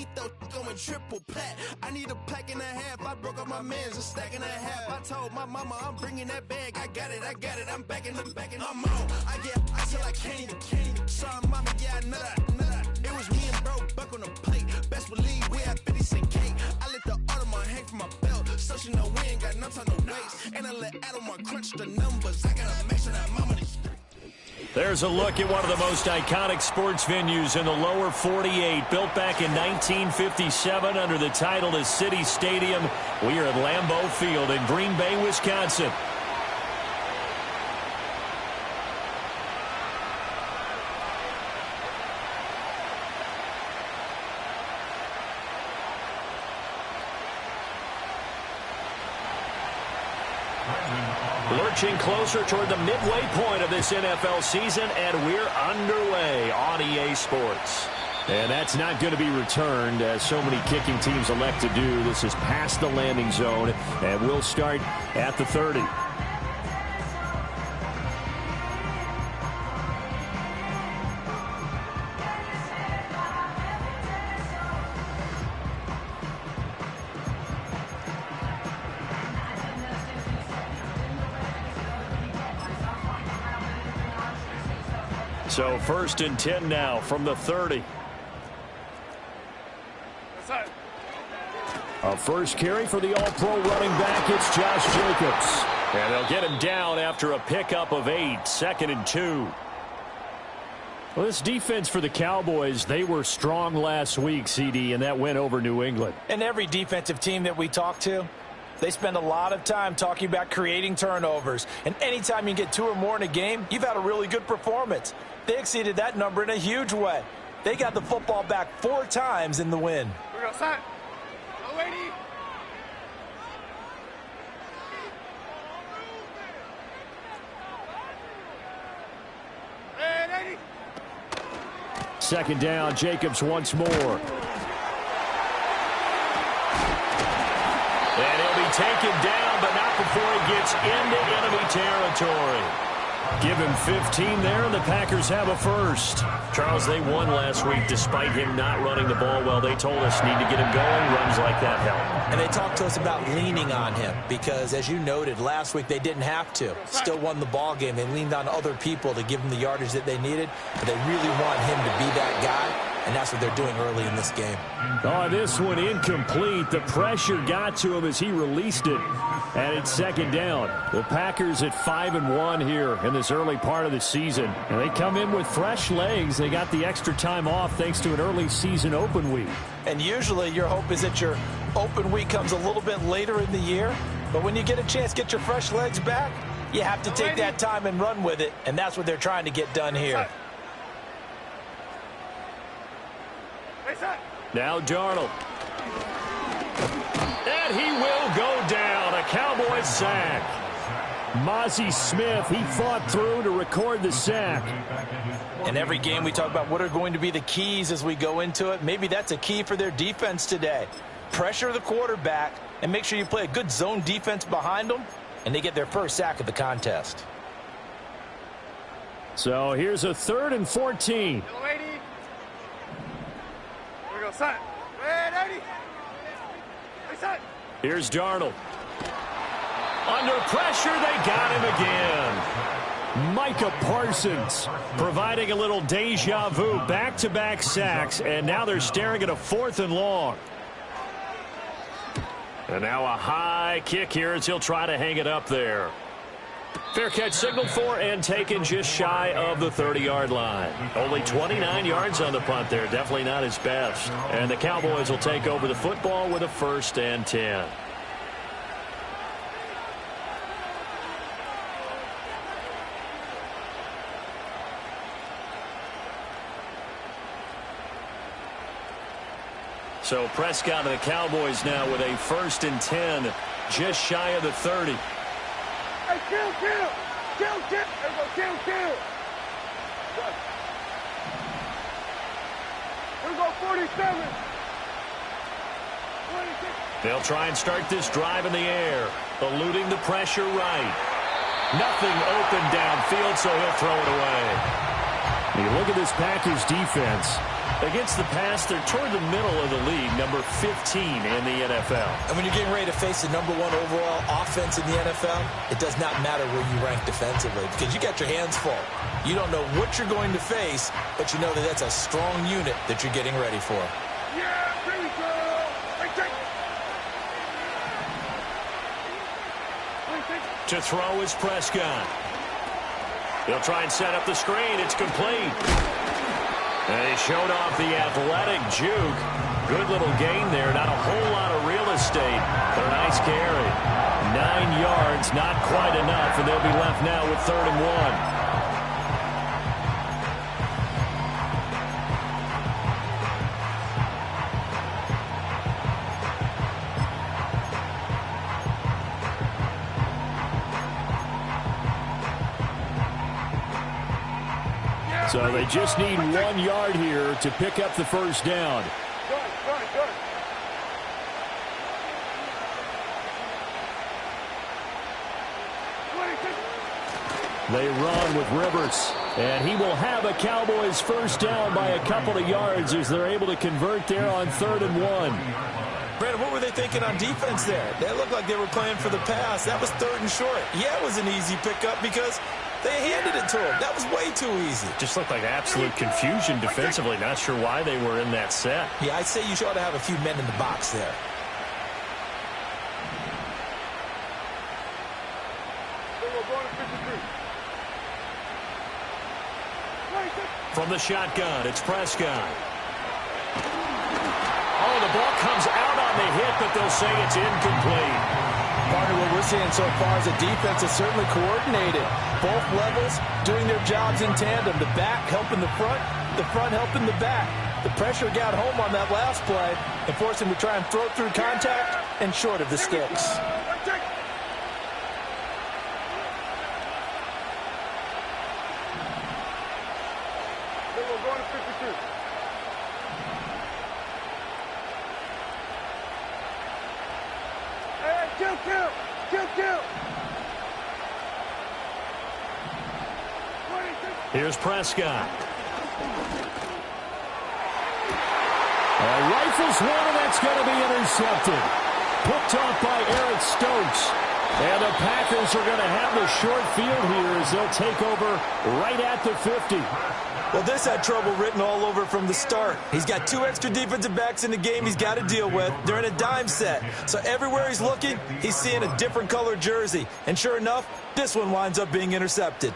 he throw going triple plat. I need a pack and a half. I broke up my mans, a stack and a half. I told my mama I'm bringing that bag. I got it. I'm backing, I'm on. I till I can't even. Sorry, mama, yeah, I know that. It was me and bro, buck on the plate. Best believe we had 50 cent cake. I let the Audemars hang from my belt, so she know we ain't got no time to waste. And I let Audemars crunch the numbers. I gotta make sure that mama. There's a look at one of the most iconic sports venues in the lower 48. Built back in 1957 under the title of City Stadium. We are at Lambeau Field in Green Bay, Wisconsin. Lurching closer toward the midway point of this NFL season, and we're underway on EA Sports. And that's not going to be returned, as so many kicking teams elect to do. This is past the landing zone, and we'll start at the 30. So 1st and 10 now from the 30. A first carry for the All-Pro running back. It's Josh Jacobs. And they'll get him down after a pickup of 8. 2nd and 2. Well, this defense for the Cowboys, they were strong last week, CD, and that went over New England. And every defensive team that we talk to, they spend a lot of time talking about creating turnovers. And anytime you get 2 or more in a game, you've had a really good performance. They exceeded that number in a huge way. They got the football back 4 times in the win. We're all set. Go, lady. Hey, lady. 2nd down, Jacobs once more. And he'll be taken down, but not before he gets into enemy territory. Give him 15 there, and the Packers have a first. Charles, they won last week despite him not running the ball well. They told us need to get him going. Runs like that help. And they talked to us about leaning on him because, as you noted, last week they didn't have to. Still won the ball game. They leaned on other people to give them the yardage that they needed, but they really want him to be that guy, and that's what they're doing early in this game. Oh, this one incomplete. The pressure got to him as he released it, and it's 2nd down. The Packers at 5-1 here in this early part of the season, and they come in with fresh legs. They got the extra time off thanks to an early season open week. And usually your hope is that your open week comes a little bit later in the year, but when you get a chance to get your fresh legs back, you have to take that time and run with it, and that's what they're trying to get done here. Now Darnold. And he will go down. A Cowboys sack. Mozzie Smith, he fought through to record the sack. In every game we talk about what are going to be the keys as we go into it. Maybe that's a key for their defense today. Pressure the quarterback and make sure you play a good zone defense behind them, and they get their first sack of the contest. So here's a 3rd and 14. Set. Ready. Set. Here's Darnold. Under pressure, they got him again. Micah Parsons providing a little deja vu. Back-to-back sacks, and now they're staring at a 4th and long. And now a high kick here as he'll try to hang it up there. Fair catch signaled for and taken just shy of the 30-yard line. Only 29 yards on the punt there. Definitely not his best. And the Cowboys will take over the football with a 1st and 10. So Prescott and the Cowboys now with a 1st and 10, just shy of the 30. Hey, kill. There we go, kill. Here we go, 47. 26. They'll try and start this drive in the air, eluding the pressure right. Nothing open downfield, so he'll throw it away. You look at this Packers defense. Against the pass, they're toward the middle of the league, number 15 in the NFL. And when you're getting ready to face the #1 overall offense in the NFL, it does not matter where you rank defensively because you got your hands full. You don't know what you're going to face, but you know that that's a strong unit that you're getting ready for. Yeah, there we go. To throw is Prescott. He'll try and set up the screen. It's complete. And he showed off the athletic juke. Good little gain there. Not a whole lot of real estate, but a nice carry. 9 yards, not quite enough, and they'll be left now with 3rd and 1. So they just need 1 yard here to pick up the first down. Good. They run with Rivers, and he will have a Cowboys first down by a couple of yards as they're able to convert there on 3rd and 1. Brandon, what were they thinking on defense there? They looked like they were playing for the pass. That was 3rd and short. Yeah, it was an easy pickup because they handed it to him. That was way too easy. Just looked like absolute confusion defensively. Not sure why they were in that set. Yeah, I'd say you ought to have a few men in the box there. From the shotgun, it's Prescott. Oh, the ball comes out on the hit, but they'll say it's incomplete. Part of what we're seeing so far is the defense is certainly coordinated. Both levels doing their jobs in tandem. The back helping the front helping the back. The pressure got home on that last play and forced him to try and throw through contact and short of the sticks. Here's Prescott. Rifles one, and that's going to be intercepted. Picked off by Eric Stokes. And the Packers are going to have the short field here as they'll take over right at the 50. Well, this had trouble written all over from the start. He's got 2 extra defensive backs in the game he's got to deal with. They're in a dime set. So everywhere he's looking, he's seeing a different color jersey. And sure enough, this one winds up being intercepted.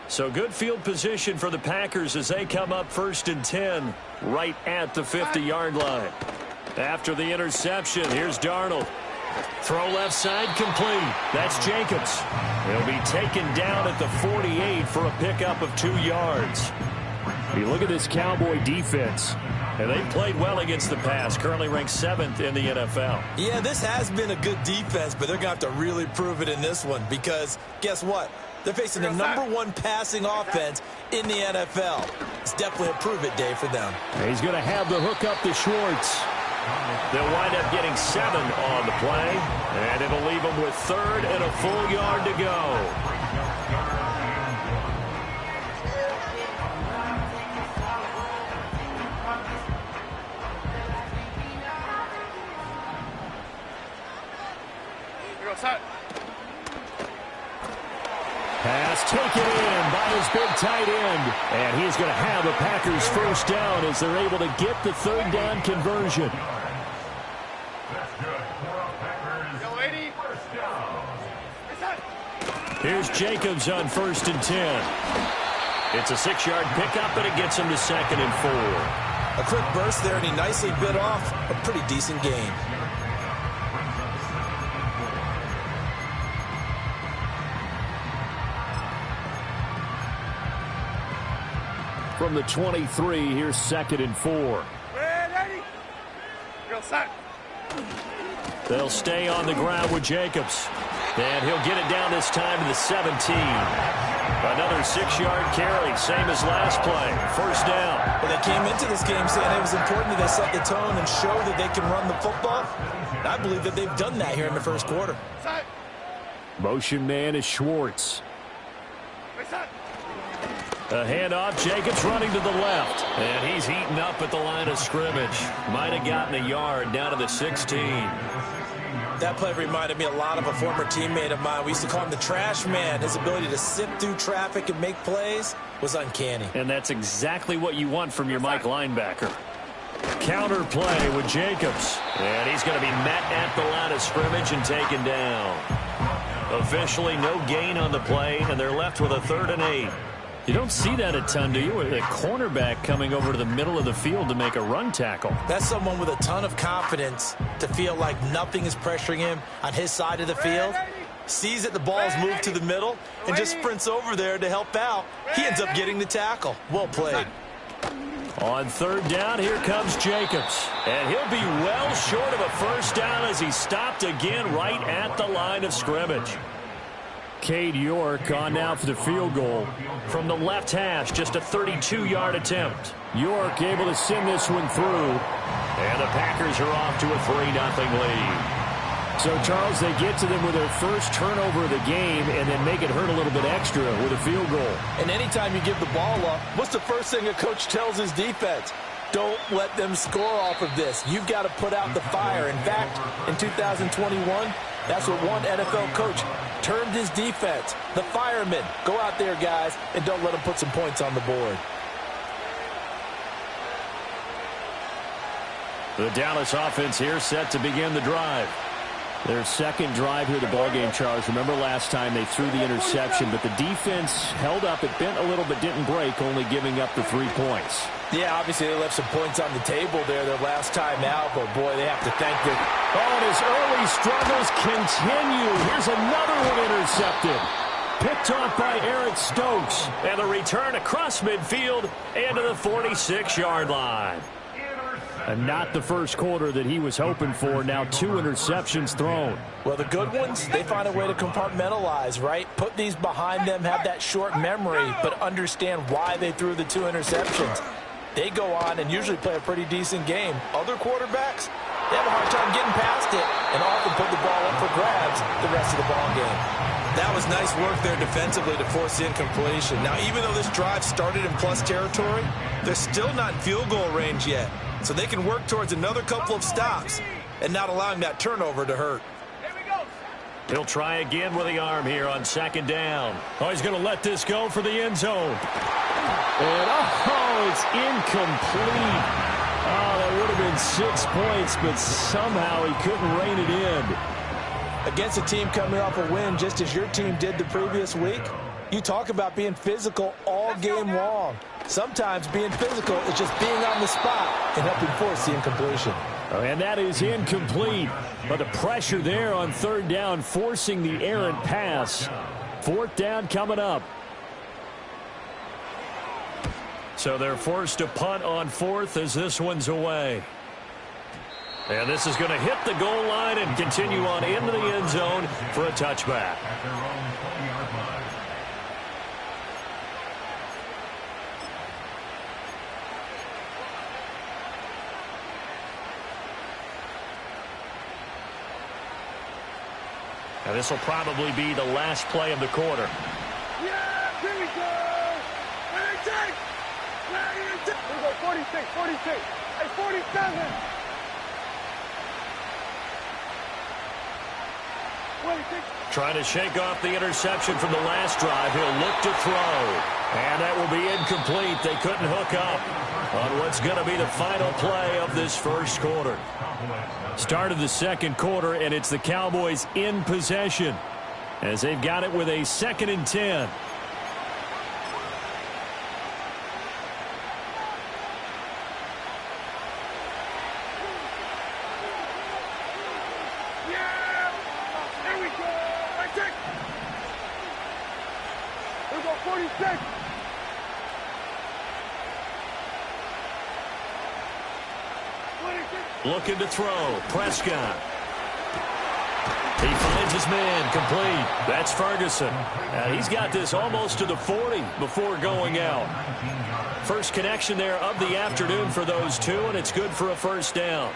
So good field position for the Packers as they come up 1st and 10 right at the 50-yard line. After the interception, here's Darnold. Throw left side complete. That's Jacobs. He'll be taken down at the 48 for a pickup of 2 yards. You look at this Cowboy defense, and they played well against the pass, currently ranked 7th in the NFL. Yeah, this has been a good defense, but they're going to have to really prove it in this one because guess what? They're facing the #1 passing offense in the NFL. It's definitely a prove-it day for them. He's going to have the hook up to Schwartz. They'll wind up getting 7 on the play, and it'll leave them with 3rd and a full yard to go. Pass taken in by his big tight end. And he's going to have a Packers first down as they're able to get the 3rd down conversion. Here's Jacobs on 1st and 10. It's a 6-yard pickup, but it gets him to 2nd and 4. A quick burst there, and he nicely bit off a pretty decent gain. From the 23, here's 2nd and 4. They'll stay on the ground with Jacobs. And he'll get it down this time to the 17. Another 6-yard carry, same as last play. First down. Well, they came into this game saying it was important that they set the tone and show that they can run the football. I believe that they've done that here in the first quarter. Motion man is Schwartz. A handoff, Jacobs running to the left. And he's heating up at the line of scrimmage. Might have gotten a yard down to the 16. That play reminded me a lot of a former teammate of mine. We used to call him the trash man. His ability to sift through traffic and make plays was uncanny. And that's exactly what you want from your Mike linebacker. Counter play with Jacobs. And he's going to be met at the line of scrimmage and taken down. Officially no gain on the play, and they're left with a 3rd and 8. You don't see that a ton, do you? With a cornerback coming over to the middle of the field to make a run tackle. That's someone with a ton of confidence to feel like nothing is pressuring him on his side of the field. Sees that the ball's moved to the middle and just sprints over there to help out. He ends up getting the tackle. Well played. On 3rd down, here comes Jacobs. And he'll be well short of a first down as he stopped again right at the line of scrimmage. Cade York on now for the field goal. From the left hash, just a 32-yard attempt. York able to send this one through. And the Packers are off to a 3-0 lead. So, Charles, they get to them with their first turnover of the game and then make it hurt a little bit extra with a field goal. And anytime you give the ball up, what's the first thing a coach tells his defense? Don't let them score off of this. You've got to put out the fire. In fact, in 2021, that's what one NFL coach termed his defense. The firemen. Go out there, guys, and don't let them put some points on the board. The Dallas offense here set to begin the drive. Their second drive here of the ballgame, Charles. Remember last time they threw the interception, but the defense held up. It bent a little but didn't break, only giving up the 3 points. Yeah, obviously they left some points on the table there their last time out, but boy, they have to thank them. Oh, and his early struggles continue. Here's another one intercepted. Picked off by Eric Stokes. And the return across midfield and to the 46-yard line. And not the first quarter that he was hoping for. Now 2 interceptions thrown. Well, the good ones, they find a way to compartmentalize, right? Put these behind them, have that short memory, but understand why they threw the 2 interceptions. They go on and usually play a pretty decent game. Other quarterbacks, they have a hard time getting past it and often put the ball up for grabs the rest of the ball game. That was nice work there defensively to force the incompletion. Now, even though this drive started in plus territory, they're still not in field goal range yet. So they can work towards another couple of stops and not allowing that turnover to hurt. He'll try again with the arm here on 2nd down. Oh, he's going to let this go for the end zone. And, oh, it's incomplete. Oh, that would have been 6 points, but somehow he couldn't rein it in. Against a team coming off a win, just as your team did the previous week, you talk about being physical all game long. Sometimes being physical is just being on the spot and helping force the incompletion. Oh, and that is incomplete. But the pressure there on 3rd down, forcing the errant pass. 4th down coming up. So they're forced to punt on 4th as this one's away. And this is going to hit the goal line and continue on into the end zone for a touchback. Now this will probably be the last play of the quarter. Yeah, here we go. Here we go, 46, 46. Hey, 47. 26. Trying to shake off the interception from the last drive. He'll look to throw. And that will be incomplete. They couldn't hook up on what's going to be the final play of this first quarter. Start of the second quarter, and it's the Cowboys in possession as they've got it with a 2nd and 10. Yeah. Here we go. Right check. Here we go, 46. Looking to throw. Prescott. He finds his man complete. That's Ferguson. He's got this almost to the 40 before going out. First connection there of the afternoon for those two, and it's good for a first down.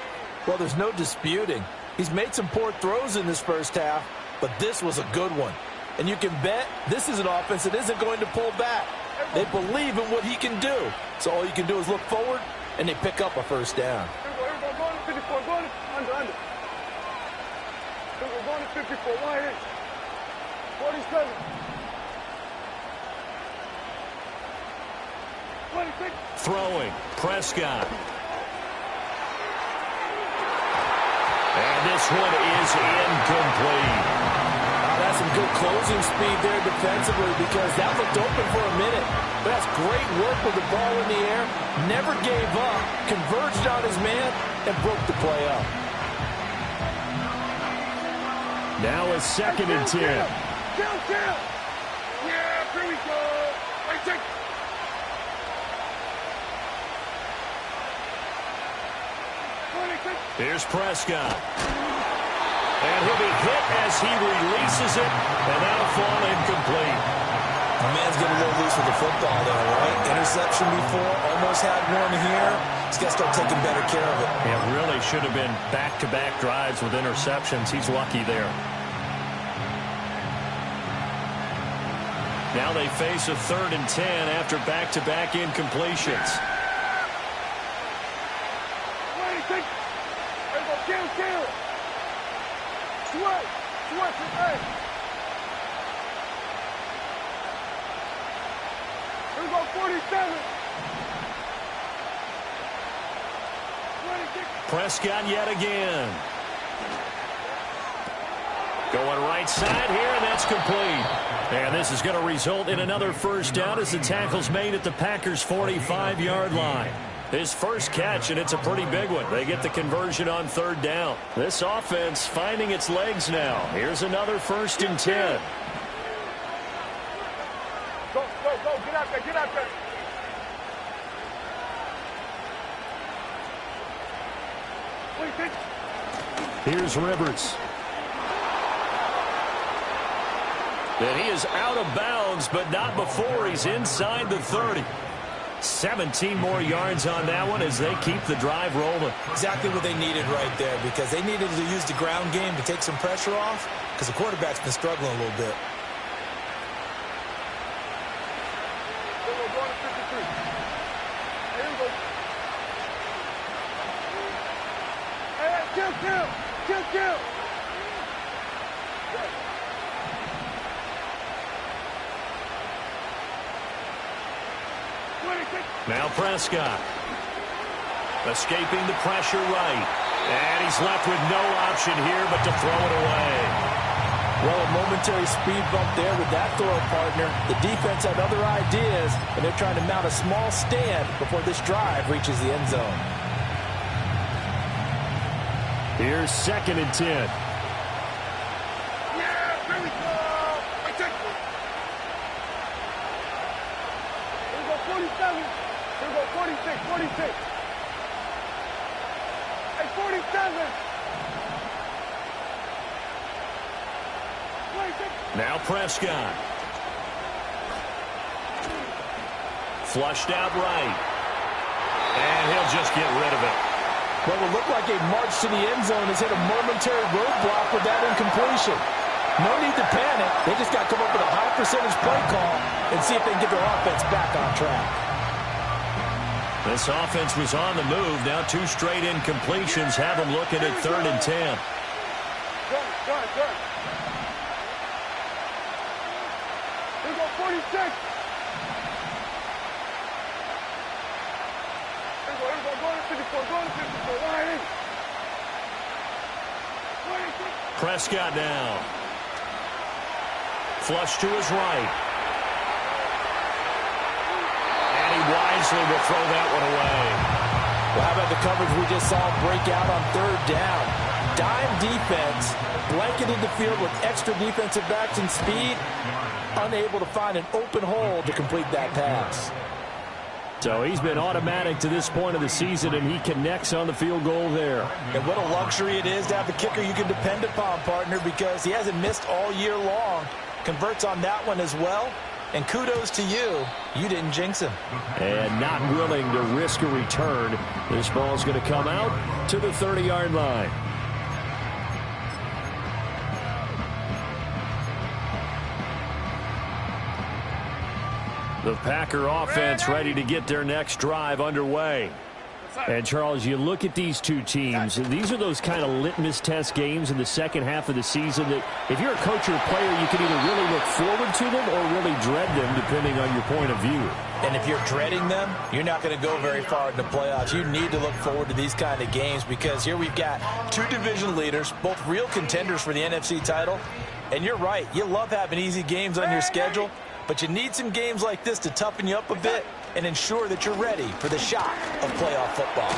Well, there's no disputing. He's made some poor throws in this first half, but this was a good one. And you can bet this is an offense that isn't going to pull back. They believe in what he can do. So all you can do is look forward, and they pick up a first down. Here we go, going to 54, going under. Here we go, going to 54, wide in. 47. 26. Throwing, Prescott. And this one is incomplete. That's some good closing speed there defensively because that looked open for a minute. But that's great work with the ball in the air. Never gave up, converged on his man, and broke the play up. Now a 2nd and 10. Kill. Yeah, here we go. Wait, take. Here's Prescott. And he'll be hit as he releases it, and that'll fall incomplete. The man's getting a little loose with the football there, right? Interception before, almost had one here. He's got to start taking better care of it. It really should have been back-to-back drives with interceptions. He's lucky there. Now they face a 3rd and 10 after back-to-back incompletions. Kill. Sweat, hey. Here we go, 47. 26. Prescott yet again. Going right side here, and that's complete. And this is going to result in another first down as the tackle's made at the Packers' 45-yard line. His first catch, and it's a pretty big one. They get the conversion on 3rd down. This offense finding its legs now. Here's another 1st and 10. Go. Get out there. Here's Rivers. And he is out of bounds, but not before he's inside the 30. 17 more yards on that one as they keep the drive rolling. Exactly what they needed right there because they needed to use the ground game to take some pressure off because the quarterback's been struggling a little bit. Kill. Now Prescott. Escaping the pressure right. And he's left with no option here but to throw it away. Well, a momentary speed bump there with that throw partner. The defense had other ideas, and they're trying to mount a small stand before this drive reaches the end zone. Here's 2nd and 10. Yeah, here we go. I take it. Here we go, 47. Here we go, 46. Hey, 47. 26. Now Prescott. Flushed out right. And he'll just get rid of it. What will look like a march to the end zone has hit a momentary roadblock with that incompletion. No need to panic. They just got to come up with a high percentage play call and see if they can get their offense back on track. This offense was on the move. Now 2 straight incompletions have them looking at 3rd and 10. Good. Here we go, 46. Prescott now. Flush to his right. And he wisely will throw that one away. Well, how about the coverage we just saw break out on 3rd down? Dime defense, blanketed the field with extra defensive backs and speed, unable to find an open hole to complete that pass. So he's been automatic to this point of the season, and he connects on the field goal there. And what a luxury it is to have a kicker you can depend upon, partner, because he hasn't missed all year long. Converts on that one as well. And kudos to you. You didn't jinx him. And not willing to risk a return. This ball's going to come out to the 30-yard line. The Packer offense ready to get their next drive underway. And, Charles, you look at these two teams, these are those kind of litmus test games in the second half of the season that if you're a coach or a player, you can either really look forward to them or really dread them, depending on your point of view. And if you're dreading them, you're not going to go very far in the playoffs. You need to look forward to these kind of games because here we've got two division leaders, both real contenders for the NFC title. And you're right, you love having easy games on your schedule, but you need some games like this to toughen you up a bit and ensure that you're ready for the shock of playoff football.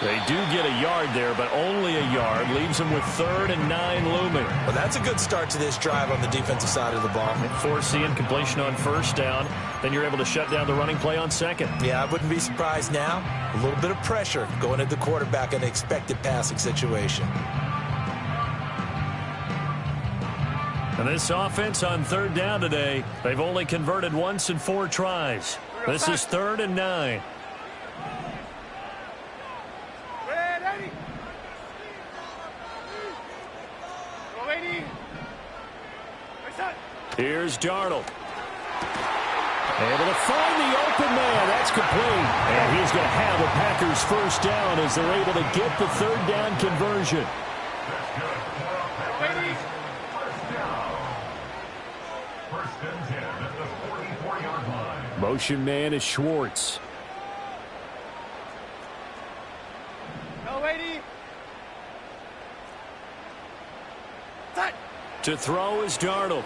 They do get a yard there, but only a yard. Leaves them with 3rd and 9 looming. Well, that's a good start to this drive on the defensive side of the ball. Force the incompletion on 1st down. Then you're able to shut down the running play on 2nd. Yeah, I wouldn't be surprised now. A little bit of pressure going at the quarterback in an expected passing situation. And this offense on 3rd down today, they've only converted once in 4 tries. This is 3rd and 9. Here's Darnold. Able to find the open man. That's complete. And he's going to have a Packers 1st down as they're able to get the 3rd down conversion. Motion man is Schwartz. To throw is Darnold.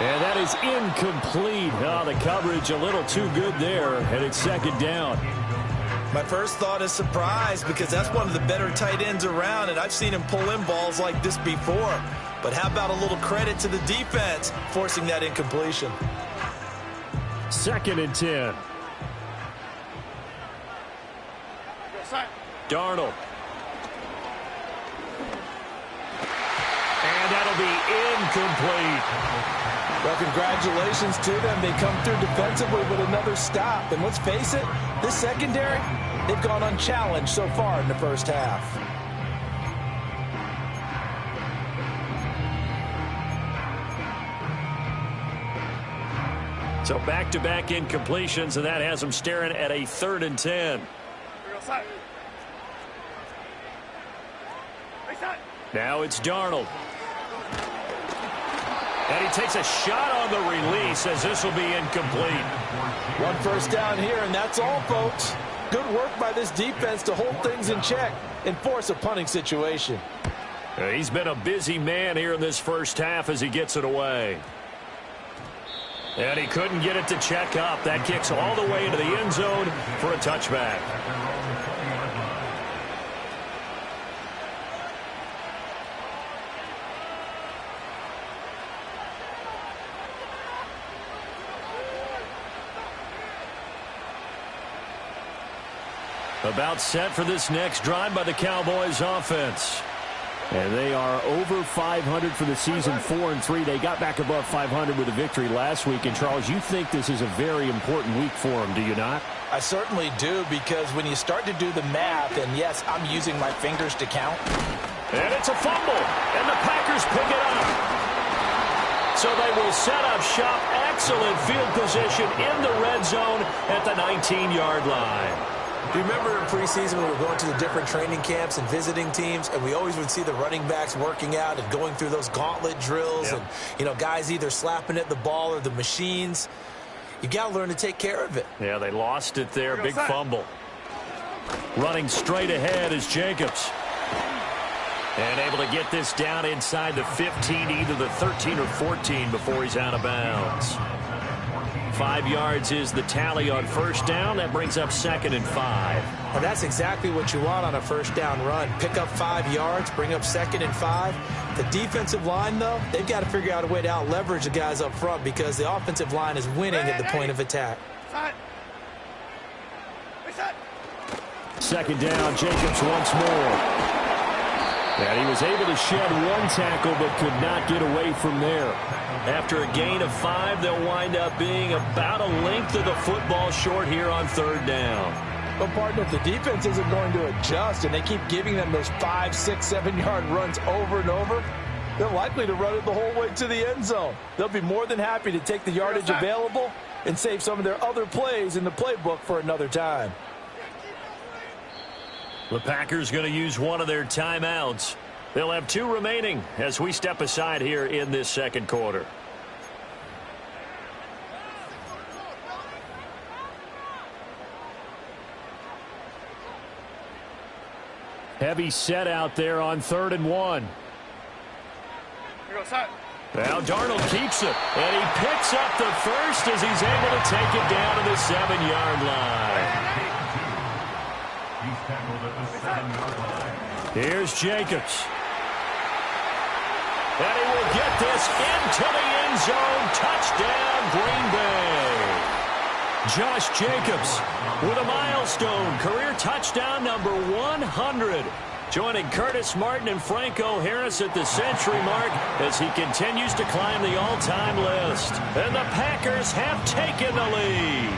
And that is incomplete. Oh, the coverage a little too good there, and it's 2nd down. My first thought is surprise because that's one of the better tight ends around, and I've seen him pull in balls like this before. But how about a little credit to the defense forcing that incompletion? 2nd and 10. Darnold. And that'll be incomplete. Well, congratulations to them. They come through defensively with another stop. And let's face it, this secondary, they've gone unchallenged so far in the first half. So back-to-back incompletions, and that has them staring at a 3rd and 10. Now it's Darnold. And he takes a shot on the release as this will be incomplete. 1 1st down here, and that's all, folks. Good work by this defense to hold things in check and force a punting situation. He's been a busy man here in this first half as he gets it away. And he couldn't get it to check up. That kicks all the way into the end zone for a touchback. About set for this next drive by the Cowboys offense. And they are over 500 for the season, 4-3. They got back above 500 with a victory last week. And, Charles, you think this is a very important week for them, do you not? I certainly do, because when you start to do the math, and yes, I'm using my fingers to count. And it's a fumble, and the Packers pick it up. So they will set up shop. Excellent field position in the red zone at the 19-yard line. Do you remember in preseason we were going to the different training camps and visiting teams, and we always would see the running backs working out and going through those gauntlet drills, and, you know, guys either slapping at the ball or the machines. You got to learn to take care of it. Yeah, they lost it there. Big fumble. Running straight ahead is Jacobs. And able to get this down inside the 15, either the 13 or 14 before he's out of bounds. 5 yards is the tally on 1st down. That brings up 2nd and 5. And that's exactly what you want on a 1st down run. Pick up 5 yards, bring up 2nd and 5. The defensive line, though, they've got to figure out a way to out-leverage the guys up front because the offensive line is winning at the point of attack. 2nd down, Jacobs once more. And he was able to shed 1 tackle but could not get away from there. After a gain of 5, they'll wind up being about a length of the football short here on 3rd down. But, partner, if the defense isn't going to adjust and they keep giving them those 5, 6, 7-yard runs over and over, They're likely to run it the whole way to the end zone. They'll be more than happy to take the yardage available and save some of their other plays in the playbook for another time. The Packers going to use one of their timeouts. They'll have 2 remaining as we step aside here in this second quarter. Heavy set out there on 3rd and 1. Now Darnold keeps it, and he picks up the first as he's able to take it down to the 7-yard line. Here's Jacobs. And he will get this into the end zone. Touchdown, Green Bay. Josh Jacobs with a milestone career touchdown number 100. Joining Curtis Martin and Franco Harris at the century mark as he continues to climb the all-time list. And the Packers have taken the lead.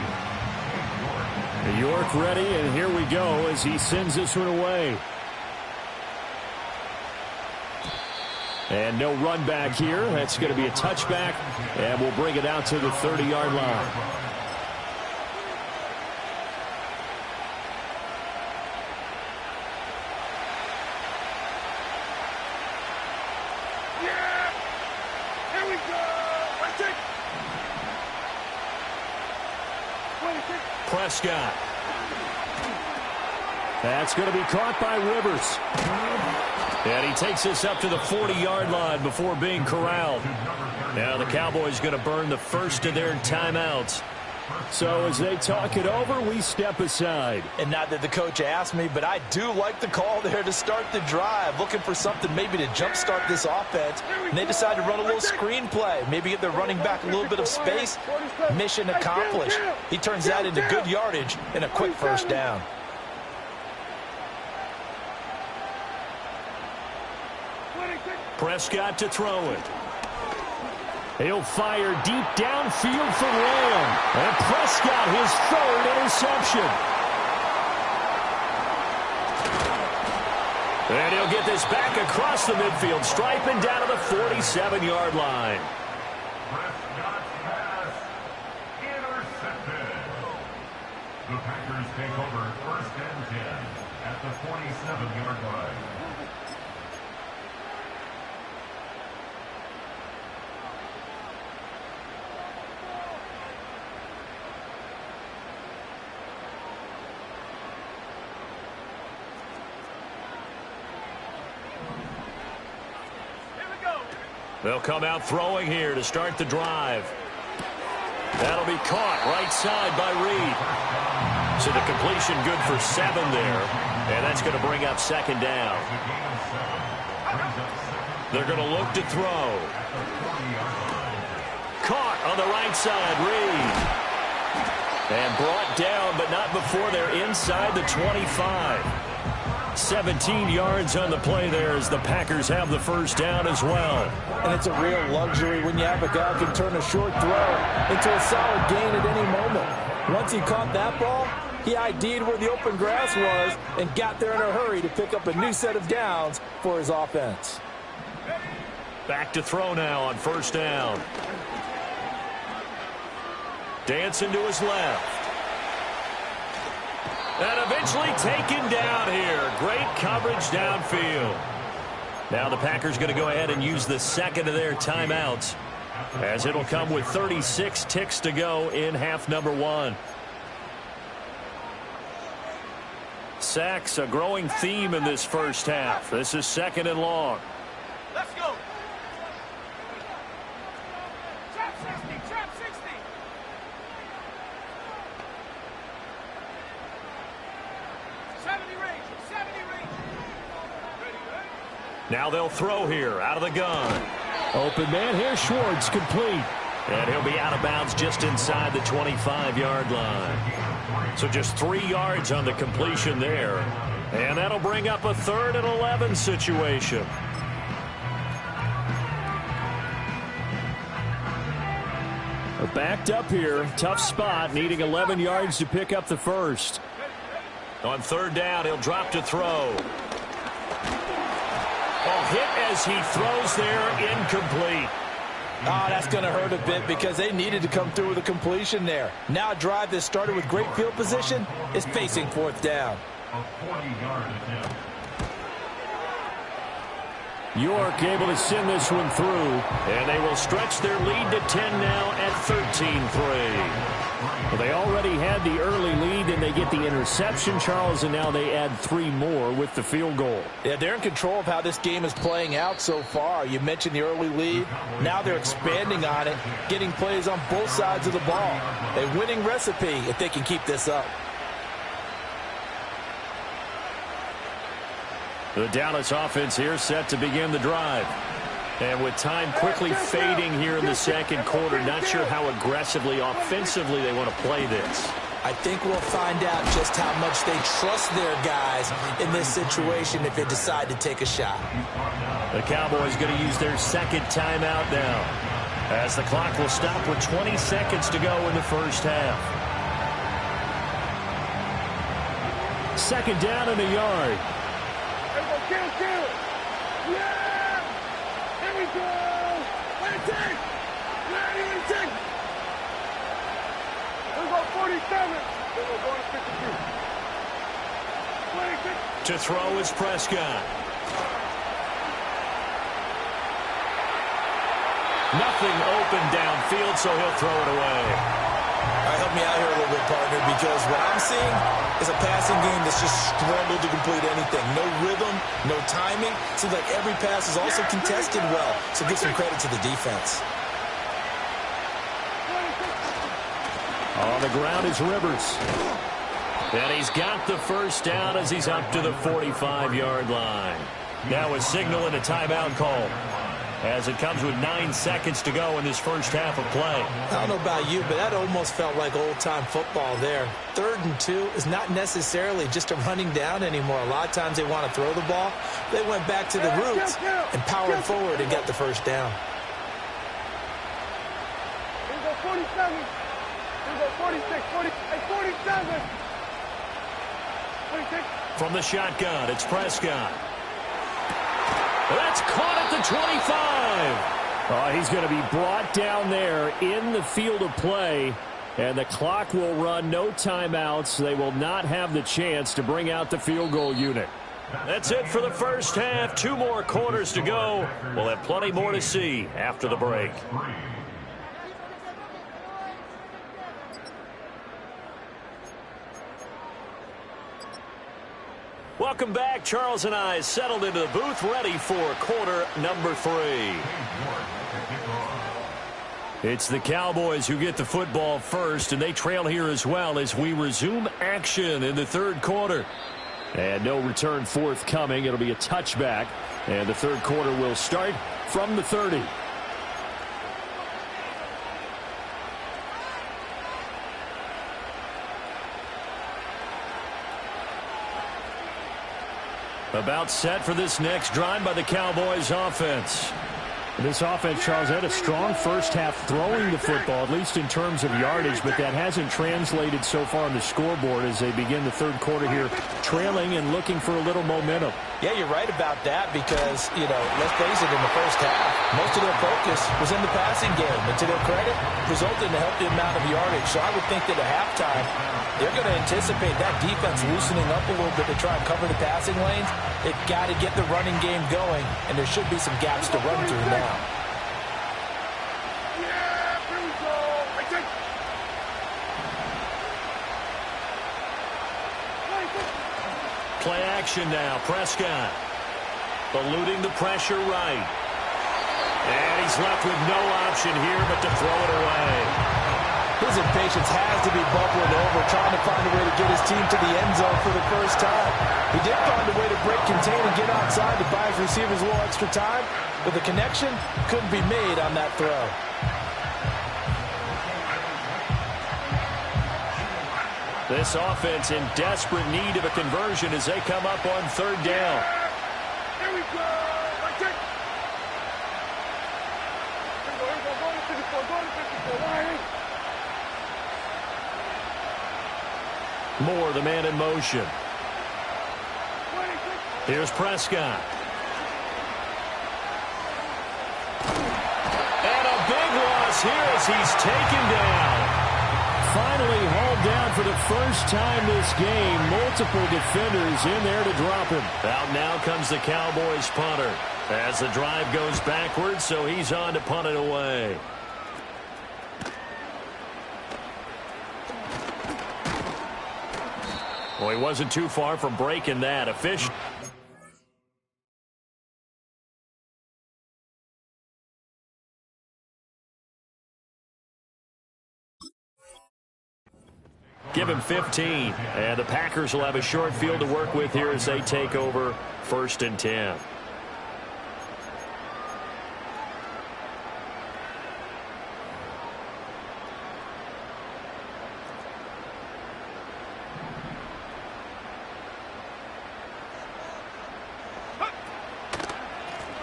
York ready, and here we go as he sends this one away. And no run back here. That's going to be a touchback, and we'll bring it out to the 30-yard line. Yeah! Here we go! Prescott. That's going to be caught by Rivers. And he takes this up to the 40-yard line before being corralled. Now the Cowboys going to burn the first of their timeouts. So as they talk it over, we step aside. And not that the coach asked me, but I do like the call there to start the drive. Looking for something maybe to jumpstart this offense. And they decide to run a little screen play. Maybe get their running back a little bit of space. Mission accomplished. He turns that into good yardage and a quick first down. Prescott to throw it. He'll fire deep downfield for Lamb. And Prescott, his 3rd interception. And he'll get this back across the midfield stripe and down to the 47-yard line. Prescott's pass intercepted. The Packers take over 1st and 10 at the 47-yard line. They'll come out throwing here to start the drive. That'll be caught right side by Reed. So the completion good for 7 there. And that's going to bring up 2nd down. They're going to look to throw. Caught on the right side, Reed. And brought down, but not before they're inside the 25. 17 yards on the play there as the Packers have the first down as well. And it's a real luxury when you have a guy who can turn a short throw into a solid gain at any moment. Once he caught that ball, he ID'd where the open grass was and got there in a hurry to pick up a new set of downs for his offense. Back to throw now on 1st down. Dancing to his left. And eventually taken down here. Great coverage downfield. Now the Packers going to go ahead and use the 2nd of their timeouts, as it'll come with 36 ticks to go in half number 1. Sacks, a growing theme in this first half. This is 2nd and long. Let's go. Now they'll throw here out of the gun. Open man here, Schwartz, complete. And he'll be out of bounds just inside the 25-yard line. So just 3 yards on the completion there. And that'll bring up a 3rd and 11 situation. Backed up here, tough spot, needing 11 yards to pick up the first. On 3rd down, he'll drop to throw. Oh, hit as he throws there, incomplete. Oh, that's going to hurt a bit because they needed to come through with a completion there. Now a drive that started with great field position is facing fourth down. A 40-yard attempt. York able to send this one through, and they will stretch their lead to 10 now at 13-3. Well, they already had the early lead, and they get the interception, Charles, and now they add 3 more with the field goal. Yeah, they're in control of how this game is playing out so far. You mentioned the early lead. Now they're expanding on it, getting plays on both sides of the ball. A winning recipe if they can keep this up. The Dallas offense here set to begin the drive. And with time quickly fading here in the second quarter, not sure how aggressively, offensively they want to play this. I think we'll find out just how much they trust their guys in this situation if they decide to take a shot. The Cowboys going to use their second timeout now, as the clock will stop with 20 seconds to go in the first half. Second down in the yard. Kill. Yeah! Here we go! Let it take! Let it take! We're going 47. We're going to 52. 26. To throw is Prescott. Nothing open downfield, so he'll throw it away. All right, help me out here a little bit, partner, because what I'm seeing is a passing game that's just struggled to complete anything. No rhythm, no timing. Seems like every pass is also contested well, so give some credit to the defense. On the ground is Rivers. And he's got the first down as he's up to the 45-yard line. Now a signal and a timeout call, as it comes with 9 seconds to go in this first half of play. I don't know about you, but that almost felt like old-time football there. 3rd and 2 is not necessarily just a running down anymore. A lot of times they want to throw the ball. They went back to the roots and powered forward and got the first down. Here we go 47. Here we go 46, 47. 26. From the shotgun, it's Prescott. That's caught at the 25. He's going to be brought down there in the field of play, and the clock will run. No timeouts. They will not have the chance to bring out the field goal unit. That's it for the first half. 2 more quarters to go. We'll have plenty more to see after the break. Welcome back. Charles and I settled into the booth, ready for quarter number 3. It's the Cowboys who get the football first, and they trail here as well as we resume action in the third quarter. And no return forthcoming. It'll be a touchback, and the third quarter will start from the 30. About set for this next drive by the Cowboys offense. This offense, Charles, had a strong first half throwing the football, at least in terms of yardage, but that hasn't translated so far on the scoreboard as they begin the third quarter here, trailing and looking for a little momentum. Yeah, you're right about that because, let's face it, in the first half, most of their focus was in the passing game. And to their credit, resulted in a healthy amount of yardage. So I would think that at halftime, they're going to anticipate that defense loosening up a little bit to try and cover the passing lanes. They've got to get the running game going, and there should be some gaps to run through now. Yeah, here we go. I take. Play action now. Prescott eluding the pressure right. And he's left with no option here but to throw it away. His impatience has to be bubbling over, trying to find a way to get his team to the end zone for the first time. He did find a way to break contain and get outside to buy his receivers a little extra time, but the connection couldn't be made on that throw. This offense in desperate need of a conversion as they come up on third down. Here we go. I take. Here we go. Go to 54. Go to 54. Why? Moore, the man in motion. Here's Prescott. is here as he's taken down. Finally hauled down for the first time this game. Multiple defenders in there to drop him. Out now comes the Cowboys punter as the drive goes backwards, so he's on to punt it away. Well, he wasn't too far from breaking that. Official. Give him 15. And the Packers will have a short field to work with here as they take over 1st and 10.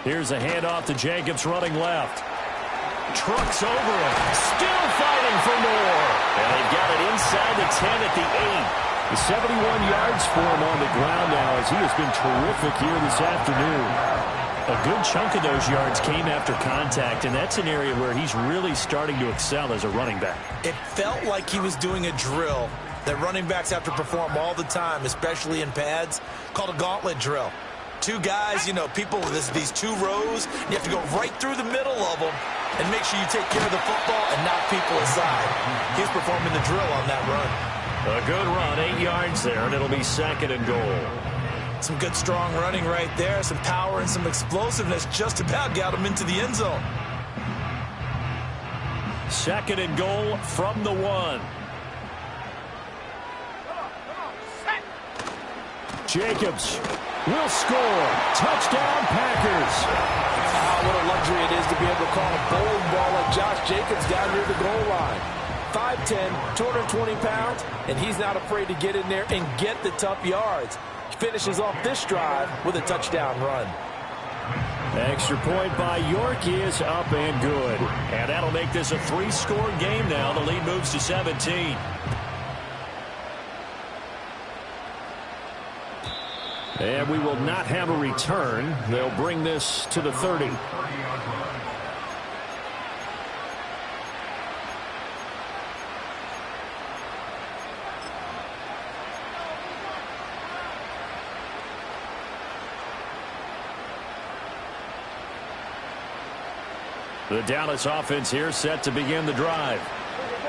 Here's a handoff to Jacobs running left. Trucks over him. Still fighting for more. And they've got it inside the 10 at the 8. The 71 yards for him on the ground now as he has been terrific here this afternoon. A good chunk of those yards came after contact, and that's an area where he's really starting to excel as a running back. It felt like he was doing a drill that running backs have to perform all the time, especially in pads, called a gauntlet drill. Two guys, you know, people, these two rows, you have to go right through the middle of them and make sure you take care of the football and knock people aside. He's performing the drill on that run. A good run, 8 yards there, and it'll be 2nd and goal. Some good, strong running right there, some power and some explosiveness just about got him into the end zone. 2nd and goal from the 1. Jacobs will score. Touchdown, Packers. What a luxury it is to be able to call a bowling ball like Josh Jacobs down near the goal line. 5'10", 220 pounds, and he's not afraid to get in there and get the tough yards. He finishes off this drive with a touchdown run. Extra point by York is up and good. And that'll make this a 3-score game now. The lead moves to 17. And we will not have a return. They'll bring this to the 30. The Dallas offense here set to begin the drive.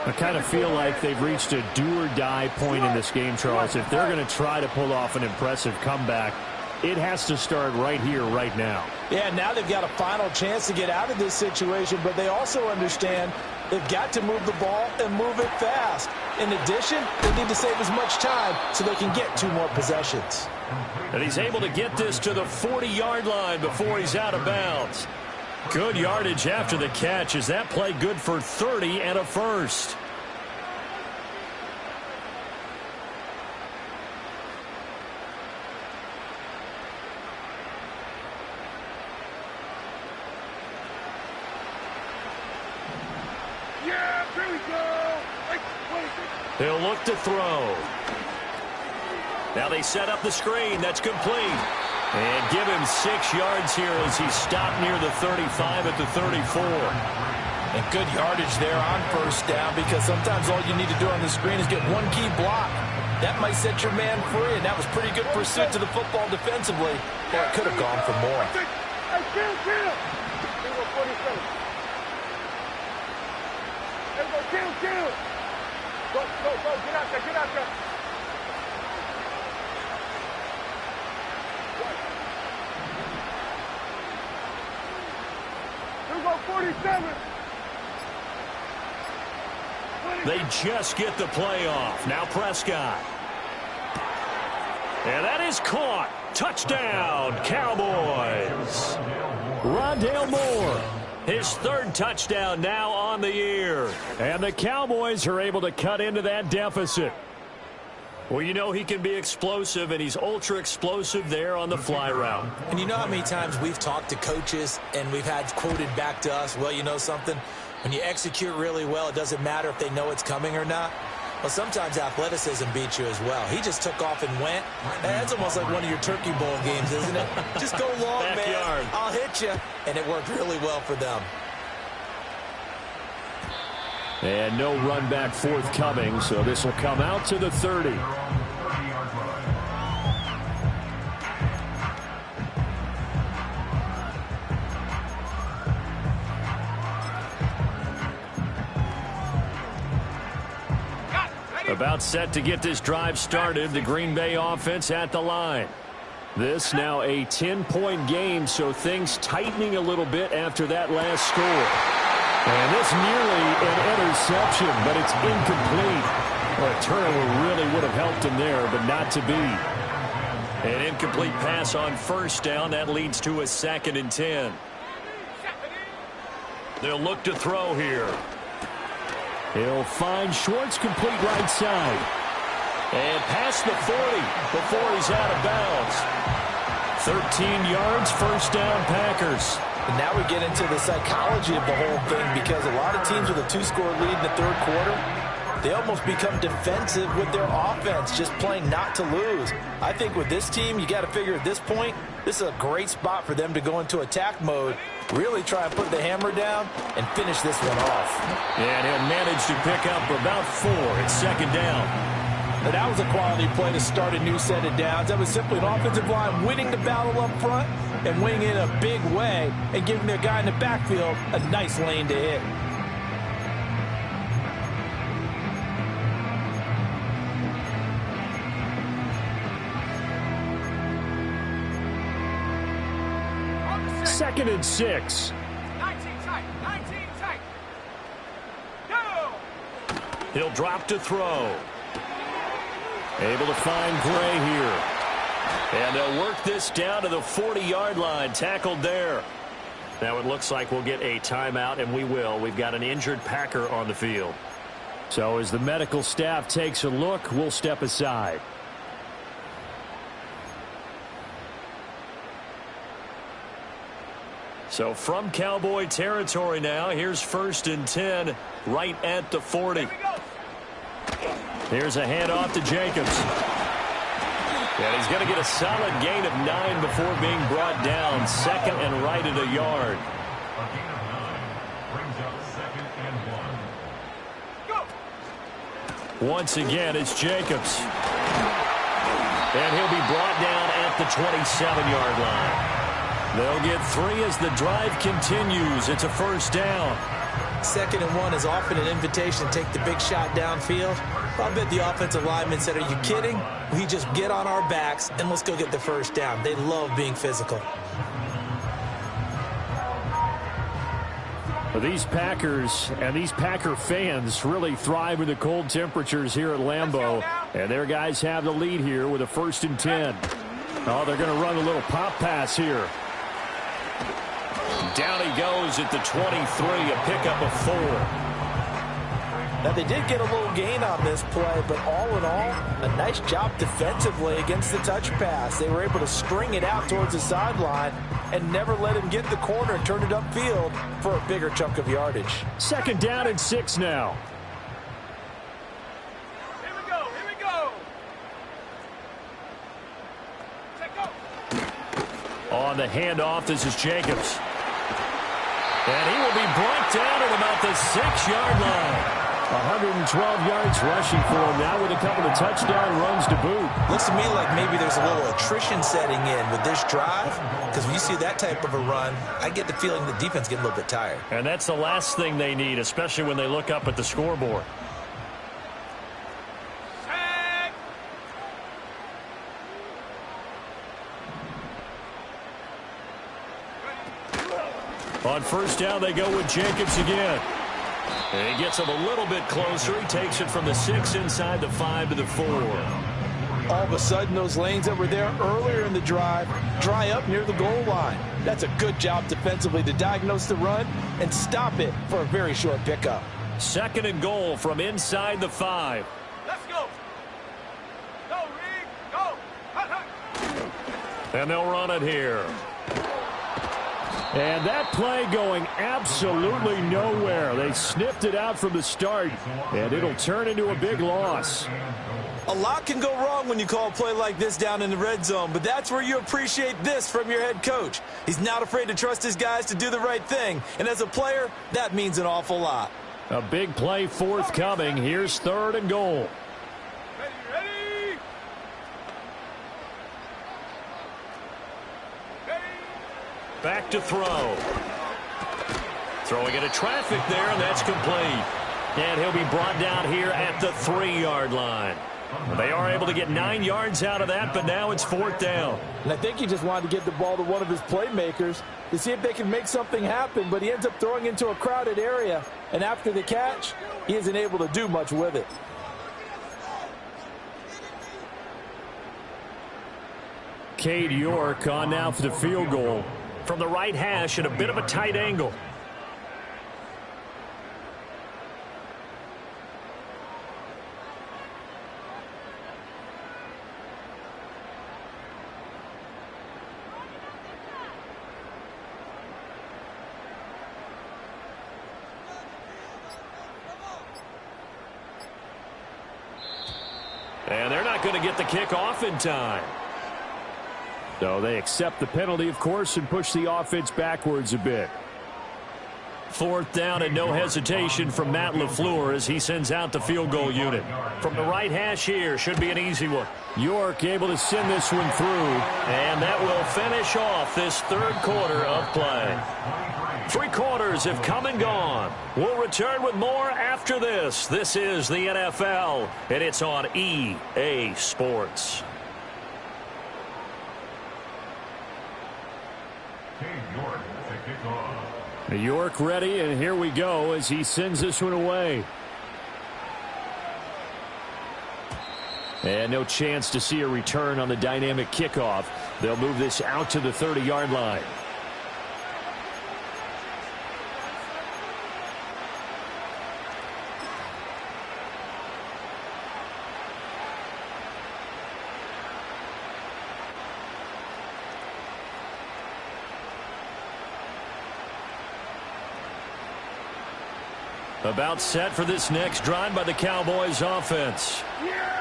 I kind of feel like they've reached a do-or-die point in this game, Charles. If they're going to try to pull off an impressive comeback, it has to start right here, right now. Yeah, now they've got a final chance to get out of this situation, but they also understand they've got to move the ball and move it fast. In addition, they need to save as much time so they can get 2 more possessions. And he's able to get this to the 40-yard line before he's out of bounds. Good yardage after the catch. Is that play good for 30 and a first? Yeah, here we go. He'll look to throw. Now they set up the screen. That's complete. And give him 6 yards here as he stopped near the 35 at the 34. And good yardage there on first down, because sometimes all you need to do on the screen is get one key block. That might set your man free, and that was pretty good pursuit to the football defensively. Or it could have gone for more. Hey, kill. Here go 47. Here go, kill. Go. Get out there. Here go 47. They just get the play off. Now Prescott. And that is caught. Touchdown, Cowboys. Rondale Moore. His 3rd touchdown now on the year. And the Cowboys are able to cut into that deficit. Well, you know he can be explosive, and he's ultra-explosive there on the fly route. And you know how many times we've talked to coaches and we've had quoted back to us, well, you know something? When you execute really well, it doesn't matter if they know it's coming or not. Well, sometimes athleticism beats you as well. He just took off and went. That's almost like one of your Turkey Bowl games, isn't it? Just go long, Backyard. man. I'll hit you. And it worked really well for them. And no run back forthcoming, so this will come out to the 30. About set to get this drive started, the Green Bay offense at the line. This now a 10-point game, so things tightening a little bit after that last score. And this nearly an interception, but it's incomplete. Well, a turnover really would have helped him there, but not to be. An incomplete pass on first down. That leads to a 2nd and 10. They'll look to throw here. He'll find Schwartz complete right side. And past the 40 before he's out of bounds. 13 yards, first down, Packers. And now we get into the psychology of the whole thing, because a lot of teams with a 2-score lead in the third quarter, they almost become defensive with their offense, just playing not to lose. I think with this team, you got to figure at this point, this is a great spot for them to go into attack mode, really try and put the hammer down and finish this one off. And he'll manage to pick up about 4. It's 2nd down. But that was a quality play to start a new set of downs. That was simply an offensive line winning the battle up front and winning in a big way and giving their guy in the backfield a nice lane to hit. Second and 6. 19 tight. 19 tight. Go! He'll drop to throw. Able to find Gray here. And they'll work this down to the 40-yard line. Tackled there. Now it looks like we'll get a timeout, and we will. We've got an injured Packer on the field. So as the medical staff takes a look, we'll step aside. So from Cowboy territory now, here's 1st and 10 right at the 40. Here's a handoff to Jacobs. And he's going to get a solid gain of 9 before being brought down. 2nd and right at a yard. A gain of 9 brings up 2nd and 1. Go! Once again, it's Jacobs. And he'll be brought down at the 27-yard line. They'll get 3 as the drive continues. It's a 1st down. 2nd and 1 is often an invitation to take the big shot downfield. I bet the offensive lineman said, "Are you kidding? We just get on our backs and let's go get the 1st down." They love being physical. These Packers and these Packer fans really thrive in the cold temperatures here at Lambeau. And their guys have the lead here with a 1st and 10. Oh, they're going to run a little pop pass here. Down he goes at the 23, a pickup of 4. Now, they did get a little gain on this play, but all in all, a nice job defensively against the touch pass. They were able to string it out towards the sideline and never let him get the corner and turn it upfield for a bigger chunk of yardage. 2nd down and 6 now. Here we go. Here we go. Check go. On the handoff, this is Jacobs. And he will be brought down at about the 6-yard line. 112 yards rushing for him now with a couple of touchdown runs to boot. Looks to me like maybe there's a little attrition setting in with this drive, because when you see that type of a run, I get the feeling the defense getting a little bit tired. And that's the last thing they need, especially when they look up at the scoreboard. On 1st down, they go with Jacobs again. And he gets him a little bit closer. He takes it from the 6 inside the 5 to the 4. All of a sudden, those lanes that were there earlier in the drive dry up near the goal line. That's a good job defensively to diagnose the run and stop it for a very short pickup. 2nd and goal from inside the 5. Let's go. Go, Reed. Go. Hut, hut. And they'll run it here. And that play going absolutely nowhere. They sniffed it out from the start, and it'll turn into a big loss. A lot can go wrong when you call a play like this down in the red zone, but that's where you appreciate this from your head coach. He's not afraid to trust his guys to do the right thing, and as a player, that means an awful lot. A big play forthcoming. Here's 3rd and goal. Ready. Back to throw. Throwing into traffic there, and that's complete. And he'll be brought down here at the 3-yard line. They are able to get 9 yards out of that, but now it's 4th down. And I think he just wanted to get the ball to one of his playmakers to see if they can make something happen, but he ends up throwing into a crowded area. And after the catch, he isn't able to do much with it. Cade York on now for the field goal. From the right hash at a bit of a tight angle. And they're not going to get the kick off in time. So they accept the penalty, of course, and push the offense backwards a bit. 4th down and no hesitation from Matt LaFleur as he sends out the field goal unit. From the right hash here, should be an easy one. York able to send this one through. And that will finish off this 3rd quarter of play. 3 quarters have come and gone. We'll return with more after this. This is the NFL, and it's on EA Sports. York ready, and here we go as he sends this one away. And no chance to see a return on the dynamic kickoff. They'll move this out to the 30-yard line. About set for this next drive by the Cowboys offense.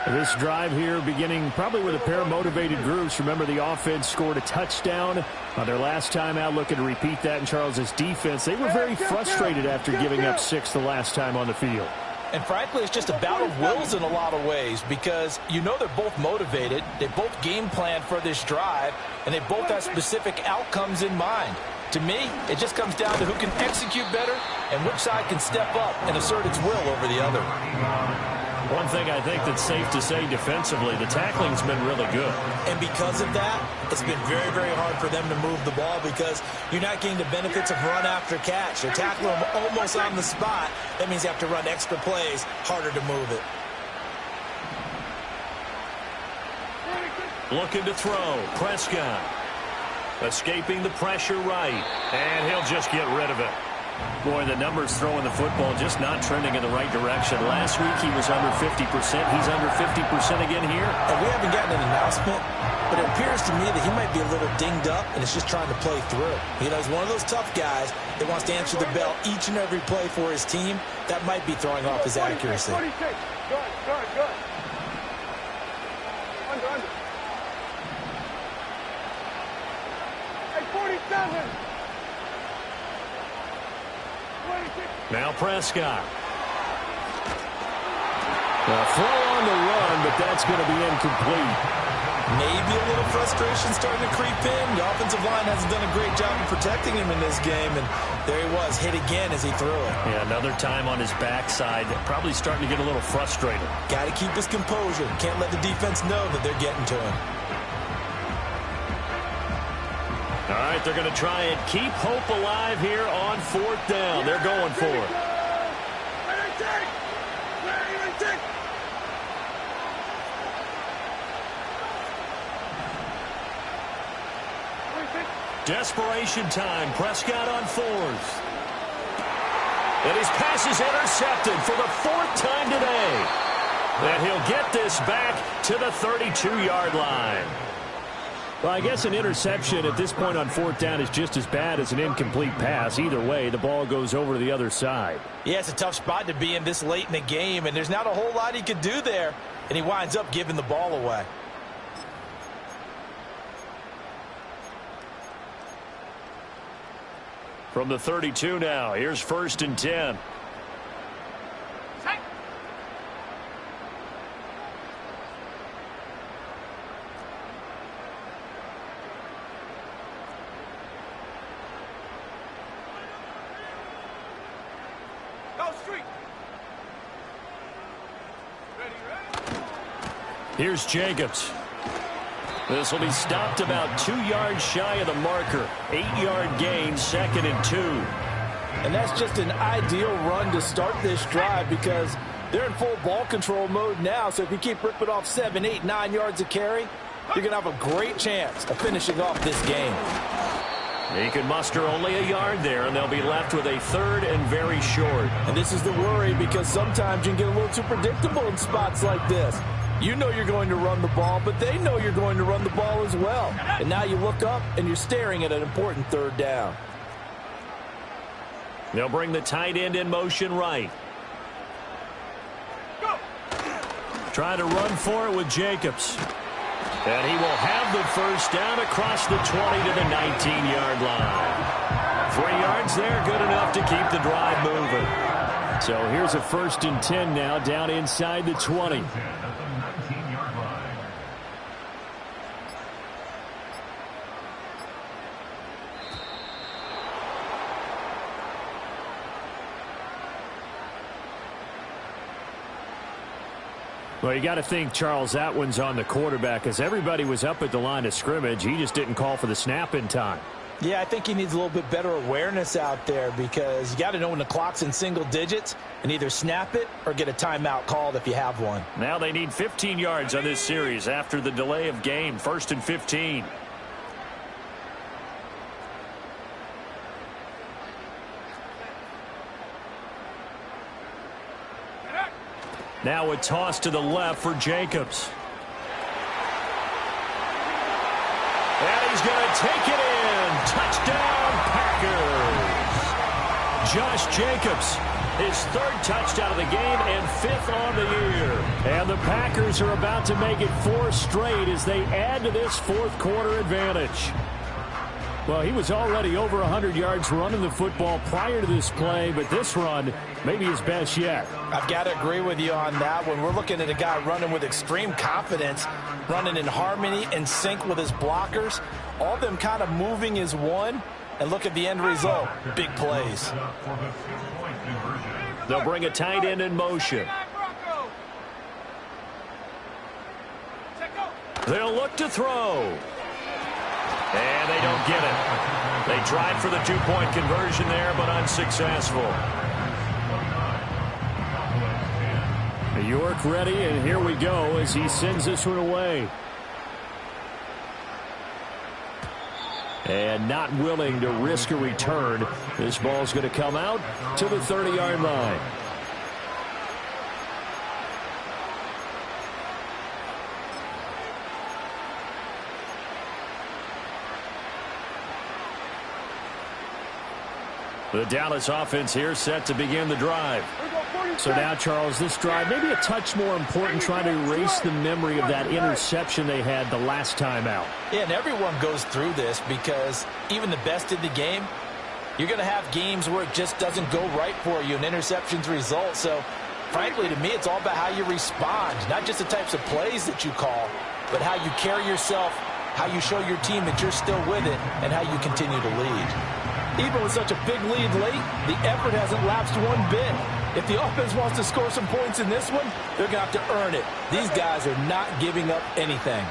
This drive here beginning probably with a pair of motivated groups. Remember, the offense scored a touchdown on their last time out, looking to repeat that in Charles's defense. They were very frustrated after giving up 6 the last time on the field. And frankly, it's just a battle of wills in a lot of ways because you know they're both motivated, they both game plan for this drive, and they both have specific outcomes in mind. To me, it just comes down to who can execute better and which side can step up and assert its will over the other. One thing I think that's safe to say defensively, the tackling's been really good. And because of that, it's been very, very hard for them to move the ball because you're not getting the benefits of run after catch. They're tackling them almost on the spot. That means you have to run extra plays, harder to move it. Looking to throw. Prescott. Escaping the pressure right. And he'll just get rid of it. Boy, the numbers throwing the football just not trending in the right direction. Last week he was under 50%. He's under 50% again here. And we haven't gotten an announcement, but it appears to me that he might be a little dinged up and is just trying to play through. You know, he's one of those tough guys that wants to answer the bell each and every play for his team. That might be throwing off his accuracy. Good. Under. Hey, 47. Now Prescott. A throw on the run, but that's going to be incomplete. Maybe a little frustration starting to creep in. The offensive line hasn't done a great job of protecting him in this game, and there he was, hit again as he threw it. Yeah, another time on his backside, probably starting to get a little frustrated. Got to keep his composure. Can't let the defense know that they're getting to him. All right, they're going to try and keep hope alive here on 4th down. They're going for it. Desperation time. Prescott on 4th. And his pass is intercepted for the 4th time today. And he'll get this back to the 32-yard line. Well, I guess an interception at this point on 4th down is just as bad as an incomplete pass. Either way, the ball goes over to the other side. Yeah, it's a tough spot to be in this late in the game, and there's not a whole lot he could do there, and he winds up giving the ball away. From the 32 now, here's 1st and 10. Here's Jacobs. This will be stopped about 2 yards shy of the marker. 8-yard gain, 2nd and 2. And that's just an ideal run to start this drive because they're in full ball control mode now. So if you keep ripping off 7, 8, 9 yards of carry, you're going to have a great chance of finishing off this game. He can muster only a yard there, and they'll be left with a 3rd and very short. And this is the worry because sometimes you can get a little too predictable in spots like this. You know you're going to run the ball, but they know you're going to run the ball as well. And now you look up, and you're staring at an important 3rd down. They'll bring the tight end in motion right. Trying to run for it with Jacobs. And he will have the 1st down across the 20 to the 19-yard line. 3 yards there, good enough to keep the drive moving. So here's a 1st and 10 now, down inside the 20. Well, you got to think, Charles, that one's on the quarterback as everybody was up at the line of scrimmage. He just didn't call for the snap in time. Yeah, I think he needs a little bit better awareness out there because you got to know when the clock's in single digits and either snap it or get a timeout called if you have one. Now they need 15 yards on this series after the delay of game. 1st and 15. Now a toss to the left for Jacobs. And he's going to take it in. Touchdown, Packers. Josh Jacobs, his 3rd touchdown of the game and 5th on the year. And the Packers are about to make it 4 straight as they add to this 4th quarter advantage. Well, he was already over 100 yards running the football prior to this play, but this run may be his best yet. I've got to agree with you on that one. We're looking at a guy running with extreme confidence, running in harmony and sync with his blockers, all of them kind of moving as one, and look at the end result, big plays. They'll bring a tight end in motion. They'll look to throw. And they don't get it. They tried for the 2-point conversion there, but unsuccessful. York ready, and here we go as he sends this one away. And not willing to risk a return. This ball's going to come out to the 30-yard line. The Dallas offense here set to begin the drive. So now, Charles, this drive maybe a touch more important, trying to erase the memory of that interception they had the last time out. Yeah, and everyone goes through this because even the best in the game, you're going to have games where it just doesn't go right for you, and interceptions result. So, frankly, to me, it's all about how you respond, not just the types of plays that you call, but how you carry yourself, how you show your team that you're still with it, and how you continue to lead. Even with such a big lead late, the effort hasn't lapsed one bit. If the offense wants to score some points in this one, they're going to have to earn it. These guys are not giving up anything.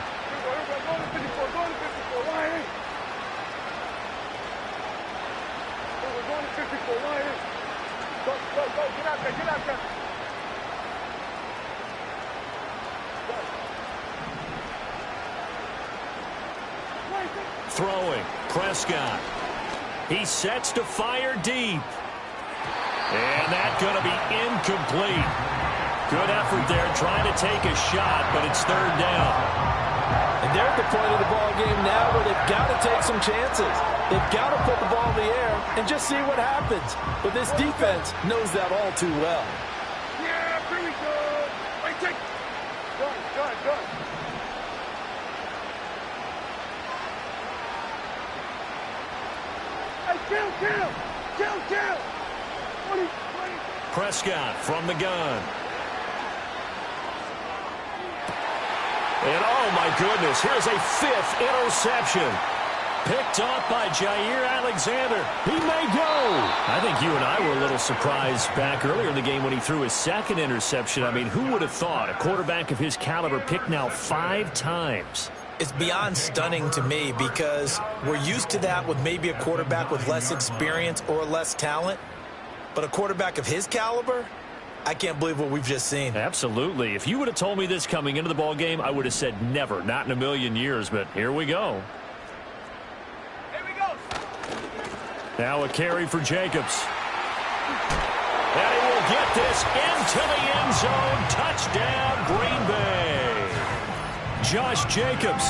Throwing, Prescott. He sets to fire deep. And that's going to be incomplete. Good effort there trying to take a shot, but it's 3rd down. And they're at the point of the ball game now where they've got to take some chances. They've got to put the ball in the air and just see what happens. But this defense knows that all too well. Yeah, pretty good. Wait, take. Good. Kill. 20. Prescott from the gun. And oh my goodness, here's a 5th interception. Picked off by Jair Alexander. He may go. I think you and I were a little surprised back earlier in the game when he threw his second interception. I mean, who would have thought a quarterback of his caliber picked now 5 times? It's beyond stunning to me because we're used to that with maybe a quarterback with less experience or less talent. But a quarterback of his caliber, I can't believe what we've just seen. Absolutely. If you would have told me this coming into the ball game, I would have said never, not in a million years. But here we go. Now a carry for Jacobs. And he will get this into the end zone. Touchdown, Green Bay. Josh Jacobs,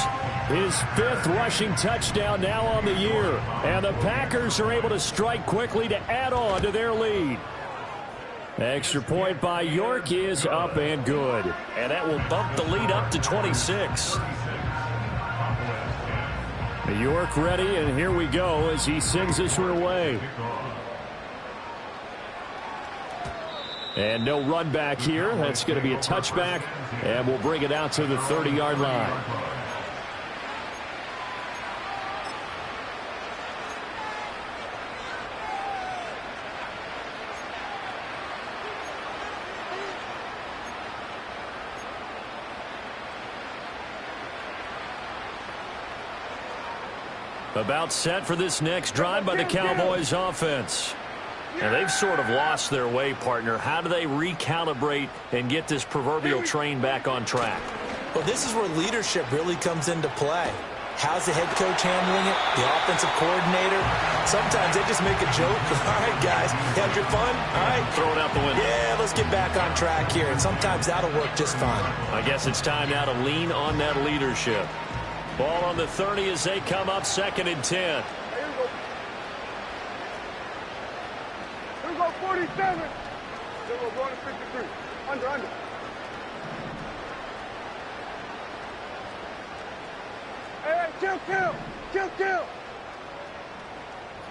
his 5th rushing touchdown now on the year. And the Packers are able to strike quickly to add on to their lead. Extra point by York is up and good. And that will bump the lead up to 26. York ready, and here we go as he sends this one away. And no run back here. That's going to be a touchback, and we'll bring it out to the 30-yard line. About set for this next drive by the Cowboys offense. And they've sort of lost their way, partner. How do they recalibrate and get this proverbial train back on track? Well, this is where leadership really comes into play. How's the head coach handling it? The offensive coordinator? Sometimes they just make a joke. All right, guys, you had your fun? All right. Throw it out the window. Yeah, let's get back on track here. And sometimes that'll work just fine. I guess it's time now to lean on that leadership. Ball on the 30 as they come up 2nd and 10. Here we go, 47. Then we're going to 53. Under. Hey, kill.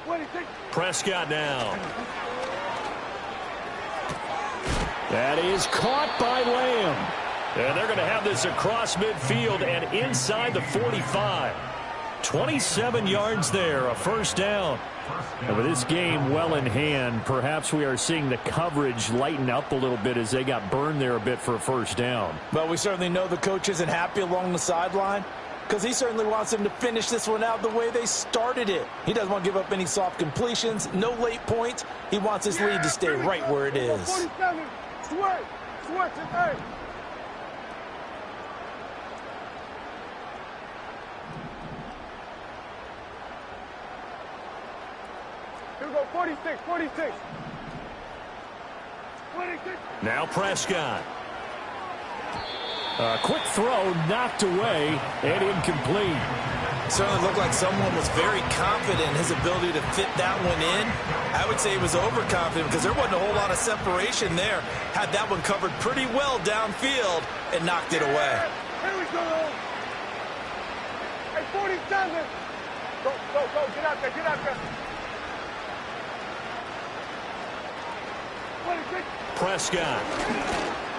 26. Prescott now. That is caught by Lamb. And they're going to have this across midfield and inside the 45. 27 yards there, a first down. And with this game well in hand, perhaps we are seeing the coverage lighten up a little bit as they got burned there a bit for a first down. But we certainly know the coach isn't happy along the sideline because he certainly wants them to finish this one out the way they started it. He doesn't want to give up any soft completions, no late points. He wants his lead to stay right where it is. 47. Switch, hey. Here we go, 46. Now Prescott. A quick throw knocked away and incomplete. Certainly looked like someone was very confident in his ability to fit that one in. I would say he was overconfident because there wasn't a whole lot of separation there. Had that one covered pretty well downfield and knocked it away. Here we go. Hey, 47. Go. Get out there. 26. Prescott.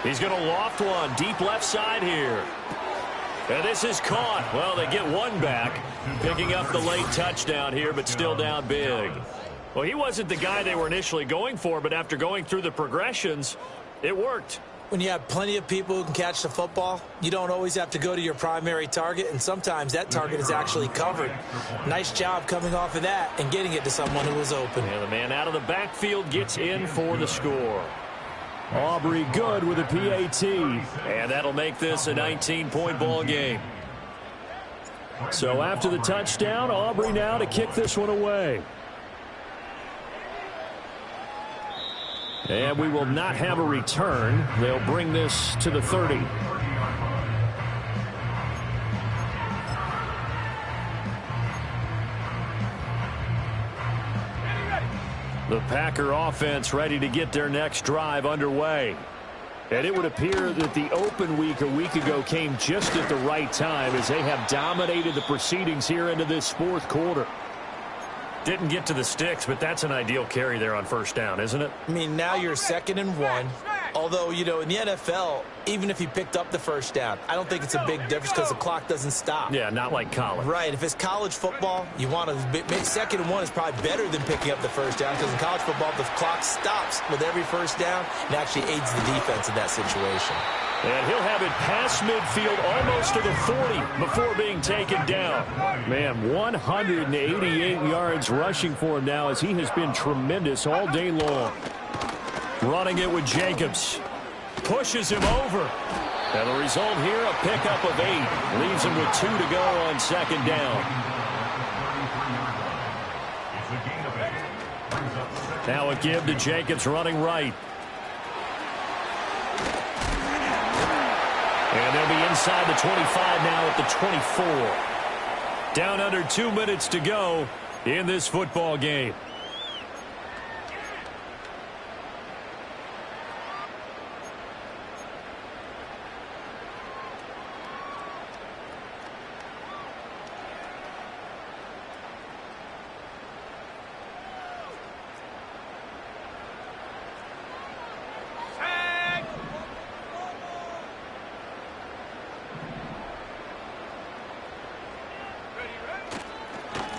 He's going to loft one deep left side here. And this is caught. Well, they get one back, picking up the late touchdown here, but still down big. Well, he wasn't the guy they were initially going for, but after going through the progressions, it worked. When you have plenty of people who can catch the football, you don't always have to go to your primary target, and sometimes that target is actually covered. Nice job coming off of that and getting it to someone who was open. And the man out of the backfield gets in for the score. Aubrey good with a PAT, and that'll make this a 19-point ball game. So after the touchdown, Aubrey now to kick this one away. And we will not have a return. They'll bring this to the 30. The Packer offense ready to get their next drive underway. And it would appear that the open week a week ago came just at the right time as they have dominated the proceedings here into this fourth quarter. Didn't get to the sticks, but that's an ideal carry there on first down, isn't it? I mean, now you're 2nd and 1. Although, you know, in the NFL, even if he picked up the first down, I don't think it's a big difference because the clock doesn't stop. Yeah, not like college. Right. If it's college football, you want to second and one is probably better than picking up the first down because in college football, the clock stops with every first down and actually aids the defense in that situation. And he'll have it past midfield almost to the 40 before being taken down. Man, 188 yards rushing for him now as he has been tremendous all day long. Running it with Jacobs. Pushes him over. And the result here, a pickup of 8. Leaves him with 2 to go on second down. Now a give to Jacobs running right. And they'll be inside the 25 now at the 24. Down under 2 minutes to go in this football game.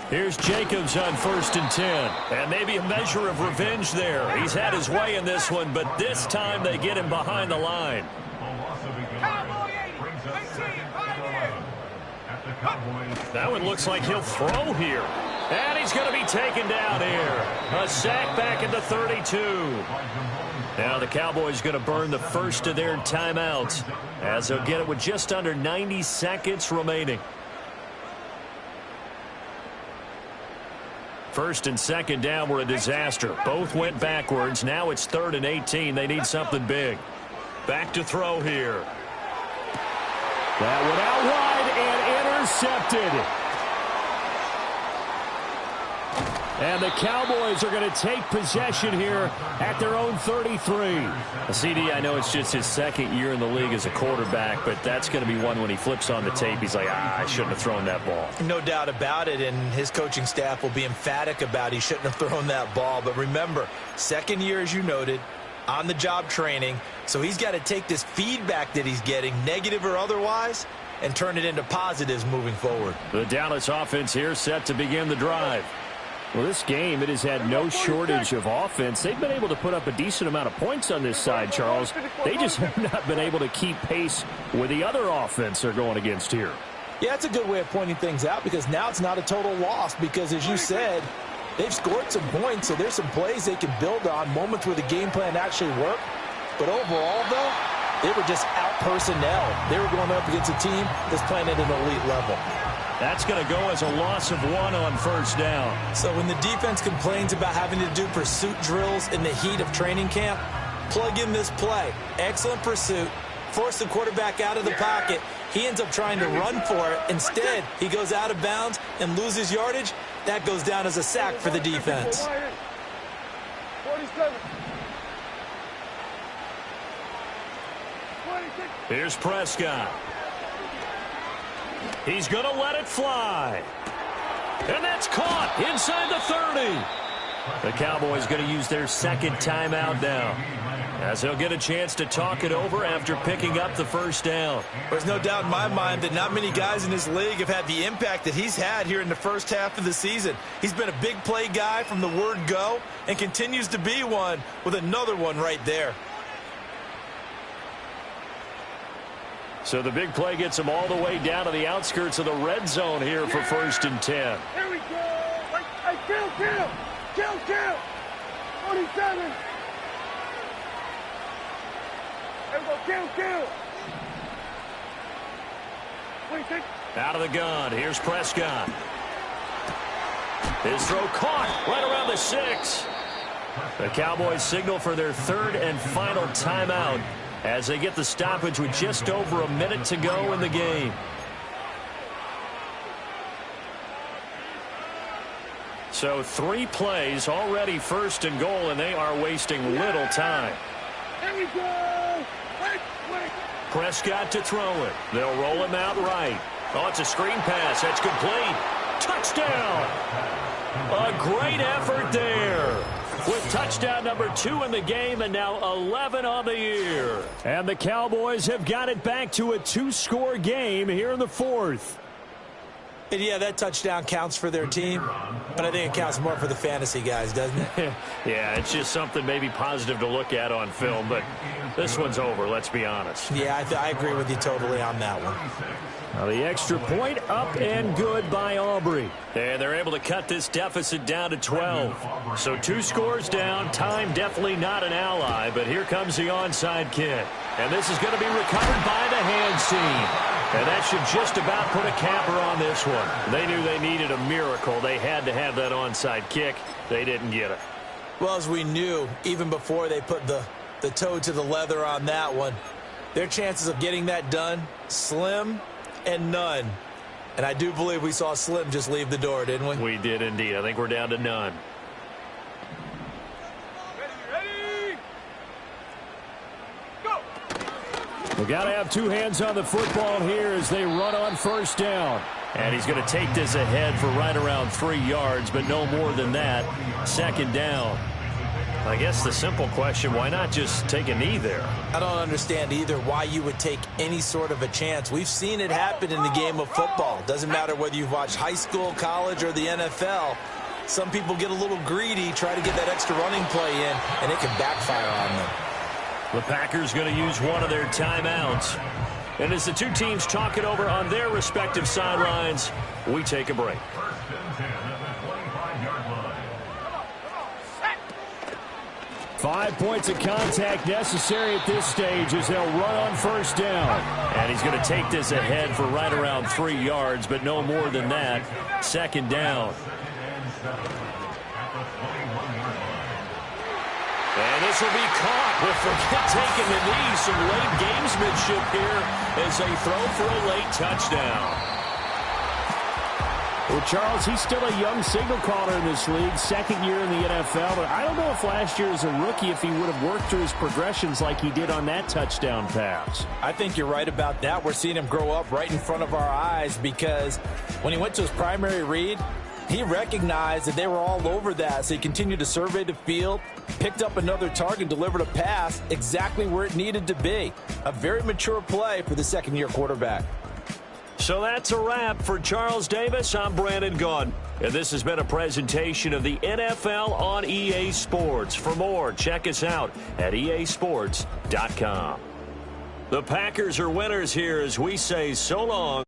Here's Jacobs on 1st and 10. And maybe a measure of revenge there. He's had his way in this one, but this time they get him behind the line. That one looks like he'll throw here. And he's going to be taken down here. A sack back at the 32. Now the Cowboys going to burn the first of their timeouts as they'll get it with just under 90 seconds remaining. 1st and 2nd down were a disaster. Both went backwards. Now it's 3rd and 18. They need something big. Back to throw here. That one out wide and intercepted. And the Cowboys are going to take possession here at their own 33. CD, I know it's just his 2nd year in the league as a quarterback, but that's going to be one when he flips on the tape. He's like, I shouldn't have thrown that ball. No doubt about it, and his coaching staff will be emphatic about he shouldn't have thrown that ball. But remember, 2nd year, as you noted, on-the-job training, so he's got to take this feedback that he's getting, negative or otherwise, and turn it into positives moving forward. The Dallas offense here set to begin the drive. Well, this game, it has had no shortage of offense. They've been able to put up a decent amount of points on this side, Charles. They just have not been able to keep pace with the other offense they're going against here. Yeah, that's a good way of pointing things out because now it's not a total loss because, as you said, they've scored some points, so there's some plays they can build on, moments where the game plan actually worked. But overall, though, they were just out personnel. They were going up against a team that's playing at an elite level. That's going to go as a loss of 1 on 1st down. So when the defense complains about having to do pursuit drills in the heat of training camp, plug in this play. Excellent pursuit. Force the quarterback out of the pocket. He ends up trying to run for it. Instead, he goes out of bounds and loses yardage. That goes down as a sack for the defense. 47. Here's Prescott. He's going to let it fly. And that's caught inside the 30. The Cowboys going to use their 2nd timeout now, as they'll get a chance to talk it over after picking up the 1st down. There's no doubt in my mind that not many guys in this league have had the impact that he's had here in the first half of the season. He's been a big play guy from the word go and continues to be one with another one right there. So the big play gets him all the way down to the outskirts of the red zone here for 1st and 10. Here we go. Hey, kill. 47. Here we go, kill. 26. Out of the gun. Here's Prescott. His throw caught right around the 6. The Cowboys signal for their 3rd and final timeout as they get the stoppage with just over a minute to go in the game. So 3 plays already 1st and goal, and they are wasting little time. Here we go. Wait. Prescott to throw it. They'll roll him out right. Oh, it's a screen pass. That's complete. Touchdown. A great effort there. with touchdown number 2 in the game and now 11 on the year. And the Cowboys have got it back to a 2-score game here in the 4th. And yeah, that touchdown counts for their team, but I think it counts more for the fantasy guys, doesn't it? Yeah, it's just something maybe positive to look at on film, but this one's over, let's be honest. Yeah, I agree with you totally on that one. Now the extra point up and good by Aubrey. And they're able to cut this deficit down to 12. So 2 scores down, time definitely not an ally, but here comes the onside kick. And this is going to be recovered by the hands team. And that should just about put a capper on this one. They knew they needed a miracle. They had to have that onside kick. They didn't get it. Well, as we knew, even before they put the toe to the leather on that one, their chances of getting that done, slim and none. And I do believe we saw Slim just leave the door, didn't we? We did indeed. I think we're down to none. We got to have 2 hands on the football here as they run on first down. And he's going to take this ahead for right around 3 yards, but no more than that. Second down. I guess the simple question, why not just take a knee there? I don't understand either why you would take any sort of a chance. We've seen it happen in the game of football. Doesn't matter whether you've watched high school, college, or the NFL. Some people get a little greedy, try to get that extra running play in, and it can backfire on them. The Packers going to use one of their timeouts. And as the 2 teams talk it over on their respective sidelines, we take a break. 5 points of contact necessary at this stage as they'll run on first down. And he's going to take this ahead for right around 3 yards, but no more than that. Second down. And this will be caught with forget taking the knee. Some late gamesmanship here as they throw for a late touchdown. Well, Charles, he's still a young signal caller in this league, 2nd year in the NFL. But I don't know if last year as a rookie if he would have worked through his progressions like he did on that touchdown pass. I think you're right about that. We're seeing him grow up right in front of our eyes because when he went to his primary read, he recognized that they were all over that, so he continued to survey the field, picked up another target, delivered a pass exactly where it needed to be. A very mature play for the 2nd-year quarterback. So that's a wrap for Charles Davis. I'm Brandon Gaudin, and this has been a presentation of the NFL on EA Sports. For more, check us out at easports.com. The Packers are winners here as we say so long.